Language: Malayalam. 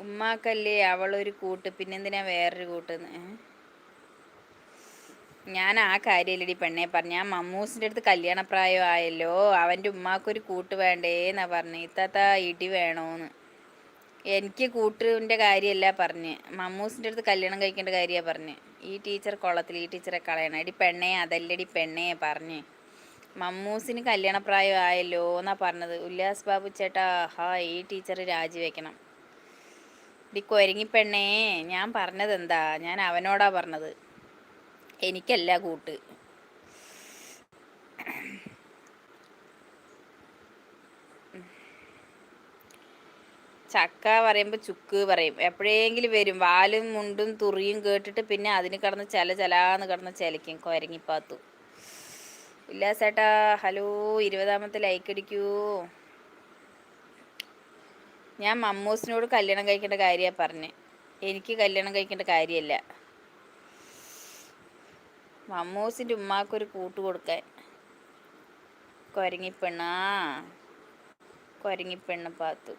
ഉമ്മാക്കല്ലേ അവളൊരു കൂട്ട്, പിന്നെന്തിനാ വേറൊരു കൂട്ടെന്ന്? ഞാൻ ആ കാര്യമില്ലടി പെണ്ണെ പറഞ്ഞു. ഞാൻ മമ്മൂസിൻ്റെ അടുത്ത് കല്യാണപ്രായം ആയല്ലോ, അവൻ്റെ ഉമ്മാക്കൊരു കൂട്ട് വേണ്ടേന്നാ പറഞ്ഞു. ഇത്താത്ത ഇടി വേണോന്ന്. എനിക്ക് കൂട്ടിൻ്റെ കാര്യമല്ല പറഞ്ഞ്, മമ്മൂസിൻ്റെ അടുത്ത് കല്യാണം കഴിക്കേണ്ട കാര്യമാണ് പറഞ്ഞ്. ഈ ടീച്ചർ കൊള്ളത്തിൽ, ഈ ടീച്ചറെ കളയണം. എടി പെണ്ണേ, അതല്ലടി പെണ്ണേ പറഞ്ഞ്. മമ്മൂസിന് കല്യാണപ്രായം ആയല്ലോ എന്നാ പറഞ്ഞത്. ഉല്ലാസ് ബാബു ചേട്ടാ, ഈ ടീച്ചർ രാജിവെക്കണം. ഇടി കൊരങ്ങി പെണ്ണേ, ഞാൻ പറഞ്ഞത് എന്താ? ഞാൻ അവനോടാ പറഞ്ഞത്, എനിക്കല്ല കൂട്ട്. ചക്ക പറയുമ്പോൾ ചുക്ക് പറയും. എപ്പോഴെങ്കിലും വരും, വാലും മുണ്ടും തുറിയും കേട്ടിട്ട് പിന്നെ അതിന് കിടന്ന് ചലാന്ന് കിടന്ന് ചലിക്കും കൊരങ്ങിപ്പാത്തു. ഉല്ലാസേട്ടാ ഹലോ, 20ാമത്തെ ലൈക്ക് അടിക്കൂ. ഞാൻ മമ്മൂസിനോട് കല്യാണം കഴിക്കേണ്ട കാര്യമാണ് പറഞ്ഞ്. എനിക്ക് കല്യാണം കഴിക്കേണ്ട കാര്യമല്ല, മമ്മൂസിൻ്റെ ഉമ്മാക്കൊരു കൂട്ട് കൊടുക്കാൻ. കൊരങ്ങിപ്പെണ്ണാ, കൊരങ്ങിപ്പെണ്ണ് പാത്തു.